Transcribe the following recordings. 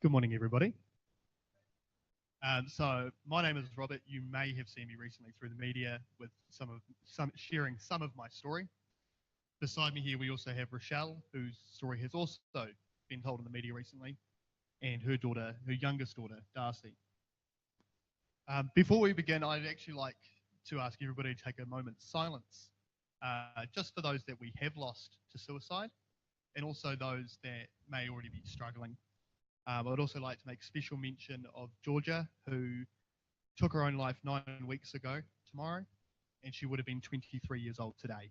Good morning, everybody. So my name is Robert. You may have seen me recently through the media with sharing some of my story. Beside me here, we also have Rochelle, whose story has also been told in the media recently, and her youngest daughter, Darcy. Before we begin, I'd actually like to ask everybody to take a moment's silence, just for those that we have lost to suicide, and also those that may already be struggling. I would also like to make special mention of Georgia, who took her own life 9 weeks ago tomorrow, and she would have been 23 years old today.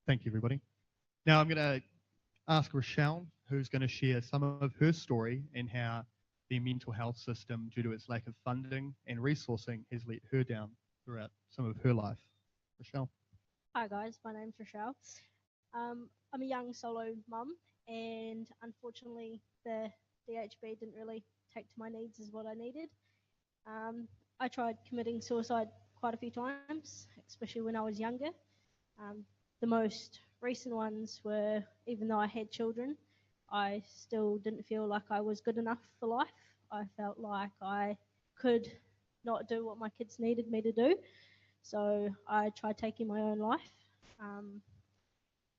Thank you, everybody. Now I'm going to ask Rochelle, who's going to share some of her story and how the mental health system, due to its lack of funding and resourcing, has let her down throughout some of her life. Rochelle. Hi guys, my name's Rochelle. I'm a young solo mum, and unfortunately the DHB didn't really take to my needs as what I needed. I tried committing suicide quite a few times, especially when I was younger. The most recent ones were, even though I had children, I still didn't feel like I was good enough for life. I felt like I could not do what my kids needed me to do. So I tried taking my own life.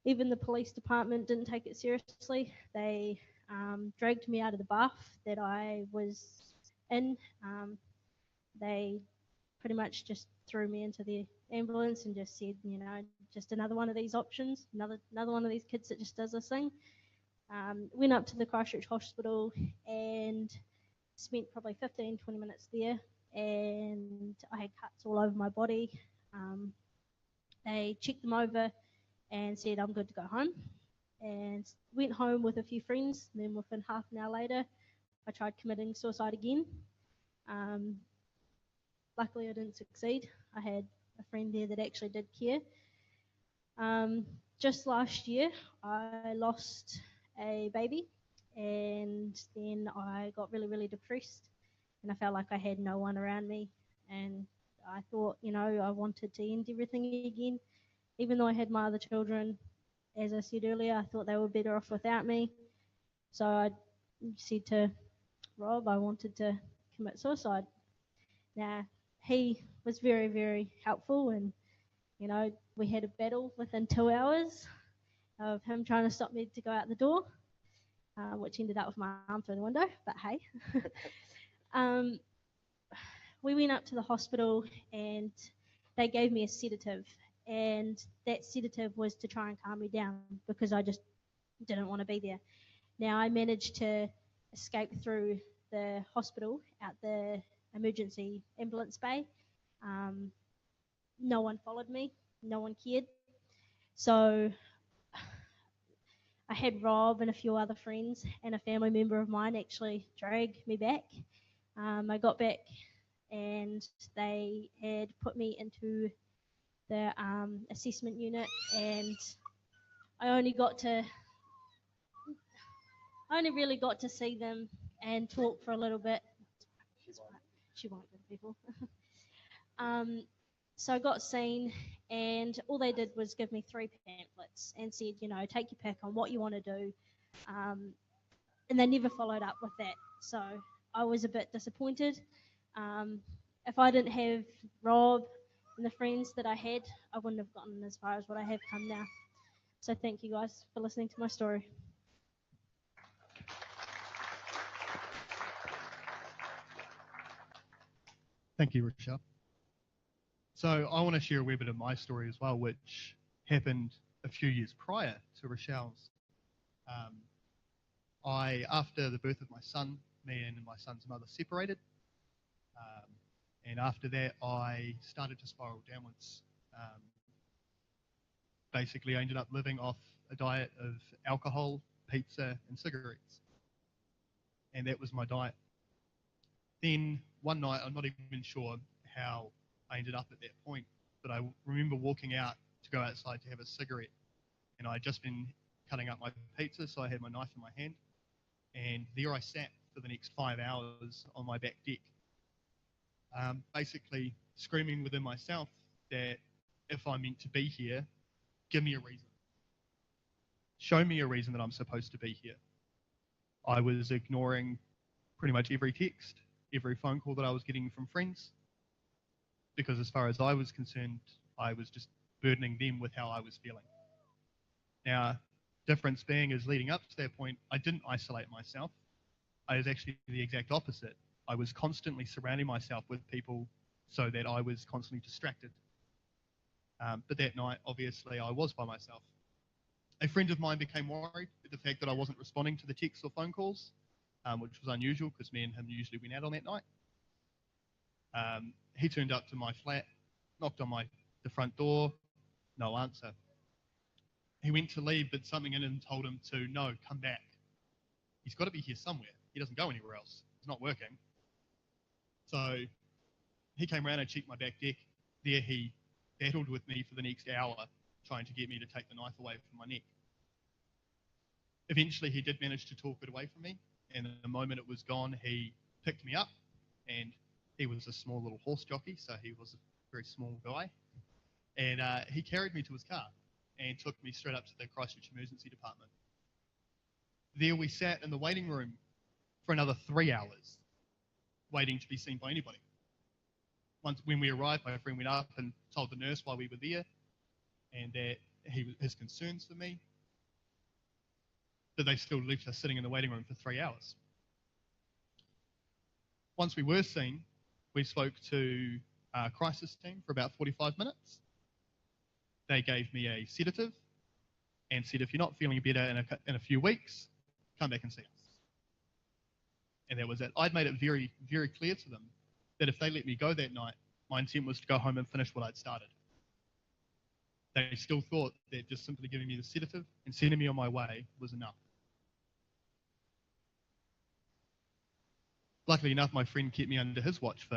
Even the police department didn't take it seriously. They dragged me out of the bath that I was in. They pretty much just threw me into the ambulance and just said, just another one of these options, another one of these kids that just does this thing. Went up to the Christchurch hospital and spent probably 15, 20 minutes there, and I had cuts all over my body. They checked them over and said I'm good to go home, and went home with a few friends. And then within half an hour later, I tried committing suicide again. Luckily, I didn't succeed. I had a friend there that actually did care. Just last year, I lost a baby, and then I got really, really depressed, and I felt like I had no one around me, and I thought, I wanted to end everything again. Even though I had my other children, as I said earlier, I thought they were better off without me. So I said to Rob, I wanted to commit suicide. Now, he was very, very helpful, and, we had a battle within 2 hours of him trying to stop me to go out the door, which ended up with my arm through the window, but hey. We went up to the hospital and they gave me a sedative, and that sedative was to try and calm me down because I just didn't want to be there. Now, I managed to escape through the hospital out the emergency ambulance bay. No one followed me. No one cared. So I had Rob and a few other friends and a family member of mine actually drag me back. I got back and they had put me into the assessment unit, and I only really got to see them and talk for a little bit. She won't with people. So I got seen, and all they did was give me 3 pamphlets and said, take your pick on what you want to do. And they never followed up with that. So I was a bit disappointed. If I didn't have Rob and the friends that I had, I wouldn't have gotten as far as what I have come now. So thank you guys for listening to my story. Thank you, Rochelle. So I want to share a wee bit of my story as well, which happened a few years prior to Rochelle's. After the birth of my son, me and my son's mother separated. And after that, I started to spiral downwards. Basically, I ended up living off a diet of alcohol, pizza, and cigarettes. And that was my diet. Then one night, I'm not even sure how I ended up at that point, but I remember walking out to go outside to have a cigarette, and I had just been cutting up my pizza, so I had my knife in my hand, and there I sat for the next 5 hours on my back deck, basically screaming within myself that if I'm meant to be here, give me a reason. Show me a reason that I'm supposed to be here. I was ignoring pretty much every text, every phone call that I was getting from friends, because as far as I was concerned, I was just burdening them with how I was feeling. Now, difference being is leading up to that point, I didn't isolate myself. I was actually the exact opposite. I was constantly surrounding myself with people so that I was constantly distracted. But that night, obviously, I was by myself. A friend of mine became worried at the fact that I wasn't responding to the texts or phone calls, which was unusual because me and him usually went out on that night. He turned up to my flat, knocked on the front door, no answer. He went to leave, but something in him told him to, no, come back. He's got to be here somewhere. He doesn't go anywhere else. It's not working. So he came around and checked my back deck. There he battled with me for the next hour, trying to get me to take the knife away from my neck. Eventually, he did manage to talk it away from me, and the moment it was gone, he picked me up, and he was a small little horse jockey, so he was a very small guy, and he carried me to his car and took me straight up to the Christchurch Emergency Department. There we sat in the waiting room for another 3 hours, waiting to be seen by anybody. When we arrived, my friend went up and told the nurse why we were there, and that his concerns for me, but they still left us sitting in the waiting room for 3 hours. Once we were seen, we spoke to our crisis team for about 45 minutes. They gave me a sedative and said, if you're not feeling better in a few weeks, come back and see us. And that was it. I'd made it very, very clear to them that if they let me go that night, my intent was to go home and finish what I'd started. They still thought that just simply giving me the sedative and sending me on my way was enough. Luckily enough, my friend kept me under his watch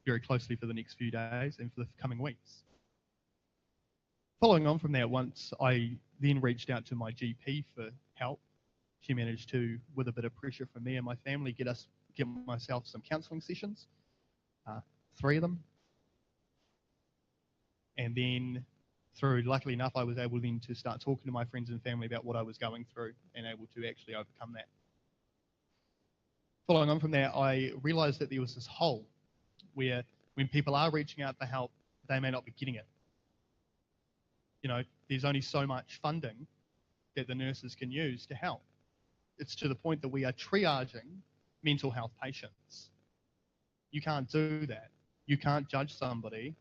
very closely for the next few days and for the coming weeks. Following on from that, once I then reached out to my GP for help, she managed to, with a bit of pressure from me and my family, get myself some counselling sessions, 3 of them. And then luckily enough, I was able then to start talking to my friends and family about what I was going through and able to actually overcome that. Following on from that, I realised that there was this hole where when people are reaching out for help, they may not be getting it. You know, there's only so much funding that the nurses can use to help. It's to the point that we are triaging mental health patients. You can't do that. You can't judge somebody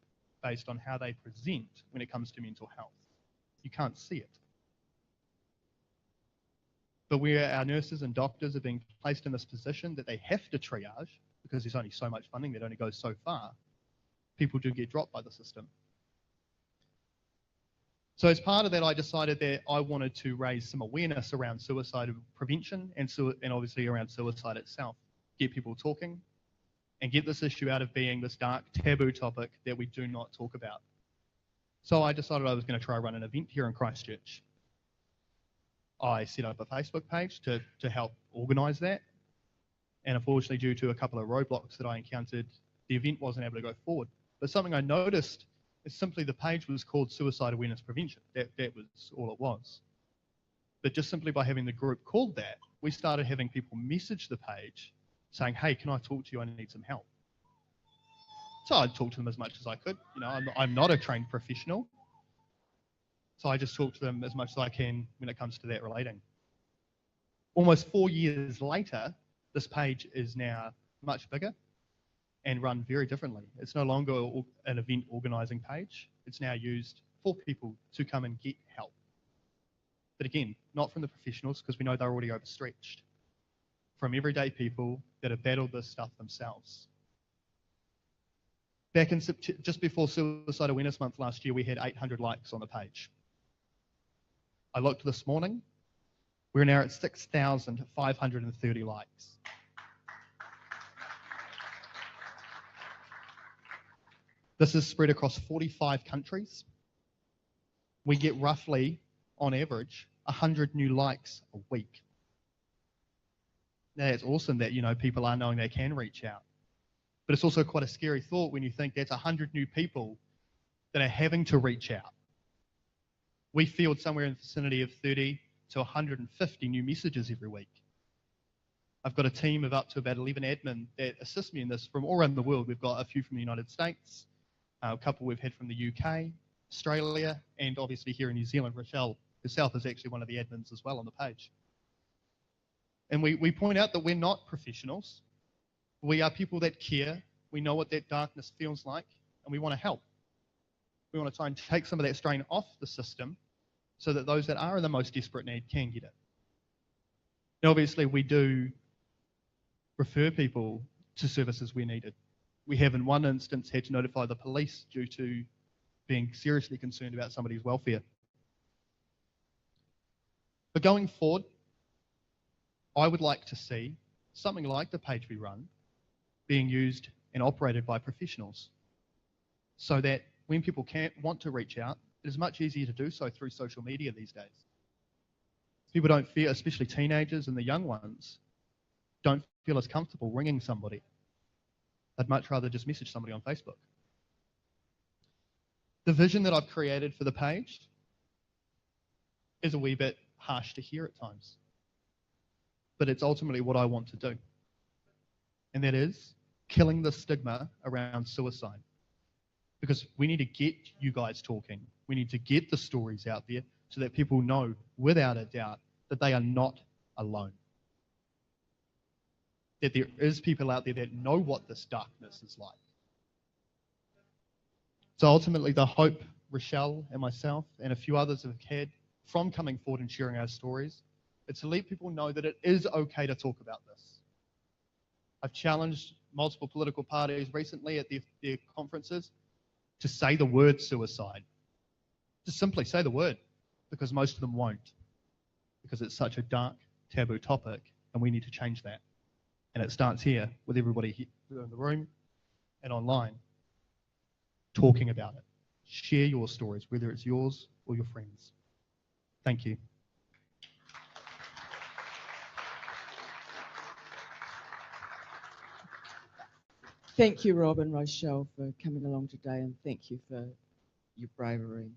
based on how they present when it comes to mental health. You can't see it. But where our nurses and doctors are being placed in this position that they have to triage, because there's only so much funding that only goes so far, people do get dropped by the system. So as part of that, I decided that I wanted to raise some awareness around suicide prevention and obviously around suicide itself. Get people talking and get this issue out of being this dark taboo topic that we do not talk about. So I decided I was going to try run an event here in Christchurch. I set up a Facebook page to help organise that. And unfortunately, due to a couple of roadblocks that I encountered, the event wasn't able to go forward. But something I noticed is simply the page was called Suicide Awareness Prevention. That was all it was. But just simply by having the group called that, we started having people message the page saying, hey, can I talk to you? I need some help. So I'd talk to them as much as I could. You know, I'm not a trained professional. So I just talk to them as much as I can when it comes to that relating. Almost 4 years later, this page is now much bigger and run very differently. It's no longer an event organising page. It's now used for people to come and get help. But again, not from the professionals, because we know they're already overstretched. From everyday people that have battled this stuff themselves. Back in just before Suicide Awareness Month last year, we had 800 likes on the page. I looked this morning, we're now at 6,530 likes. This is spread across 45 countries. We get roughly, on average, 100 new likes a week. Now, it's awesome that, you know, people are knowing they can reach out. But it's also quite a scary thought when you think that's 100 new people that are having to reach out. We field somewhere in the vicinity of 30 to 150 new messages every week. I've got a team of up to about 11 admin that assist me in this from all around the world. We've got a few from the United States, a couple we've had from the UK, Australia, and obviously here in New Zealand. Rochelle herself is actually one of the admins as well on the page. And we point out that we're not professionals. We are people that care. We know what that darkness feels like, and we want to help. We want to try and take some of that strain off the system so that those that are in the most desperate need can get it. Now, obviously, we do refer people to services where needed. We have in one instance had to notify the police due to being seriously concerned about somebody's welfare. But going forward, I would like to see something like the page we run being used and operated by professionals so that when people can't want to reach out, it is much easier to do so through social media these days. People don't feel, especially teenagers and the young ones, don't feel as comfortable ringing somebody. They'd much rather just message somebody on Facebook. The vision that I've created for the page is a wee bit harsh to hear at times, but it's ultimately what I want to do. And that is killing the stigma around suicide. Because we need to get you guys talking. We need to get the stories out there so that people know without a doubt that they are not alone. That there is people out there that know what this darkness is like. So ultimately the hope Rochelle and myself and a few others have had from coming forward and sharing our stories is to let people know that it is okay to talk about this. I've challenged multiple political parties recently at their conferences to say the word suicide. Just simply say the word, because most of them won't, because it's such a dark, taboo topic, and we need to change that. And it starts here with everybody here in the room and online talking about it. Share your stories, whether it's yours or your friends. Thank you. Thank you, Rob and Rochelle, for coming along today, and thank you for your bravery.